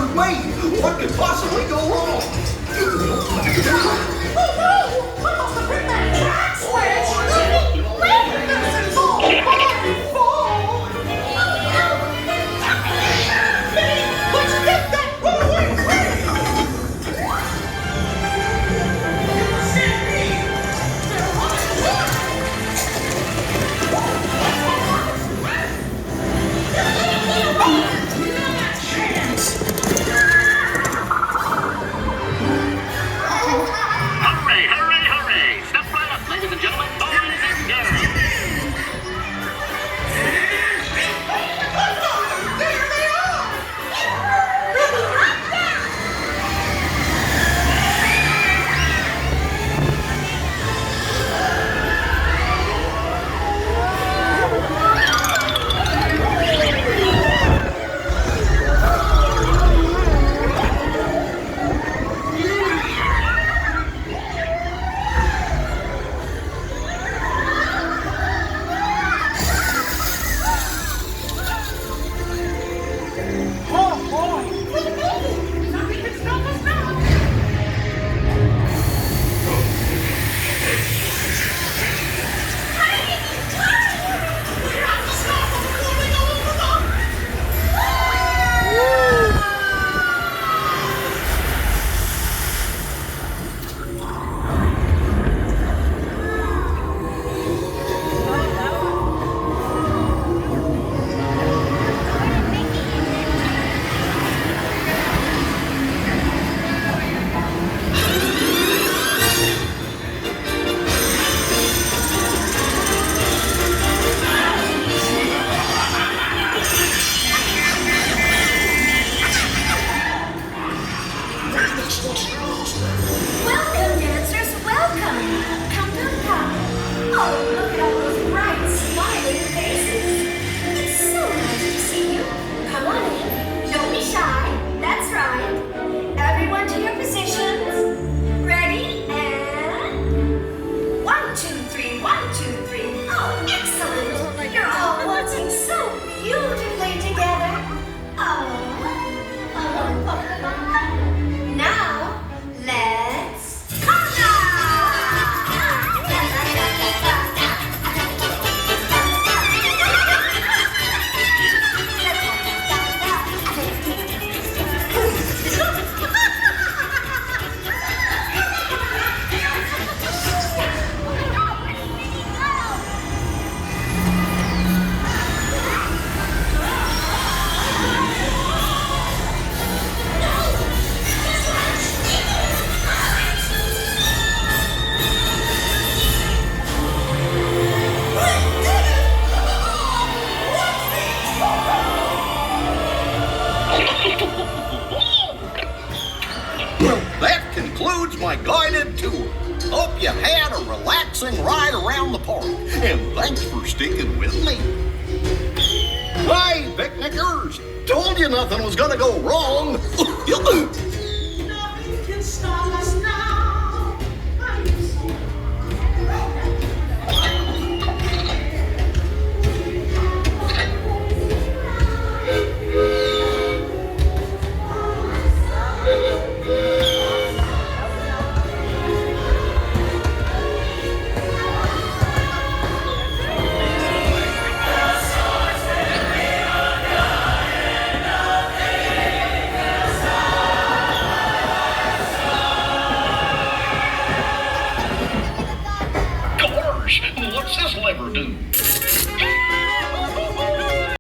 Wait! What could possibly go wrong? Oh no! I must have hit that track switch! Where did this involve? Minnie, let's get that runaway ready! Hooray, hooray, hooray! Step right up, ladies and gentlemen, boys and girls. There they are! Oh boy! We made it! Nothing can stop us now! We're out to stop them before they go over the... Welcome, dancers, welcome! Come, come, come! Oh, look at all those bright, smiling faces! It's so nice to see you! Come on in, don't be shy, that's right! Everyone to your positions! Ready, and... 1, 2, 3, 1, 2, 3! Oh, excellent! You're all waltzing so beautifully together! Oh. Now, let's conga! Well, that concludes my guided tour. Hope you had a relaxing ride around the park, and thanks for sticking with me. Hey, picnickers! Told you nothing was gonna go wrong.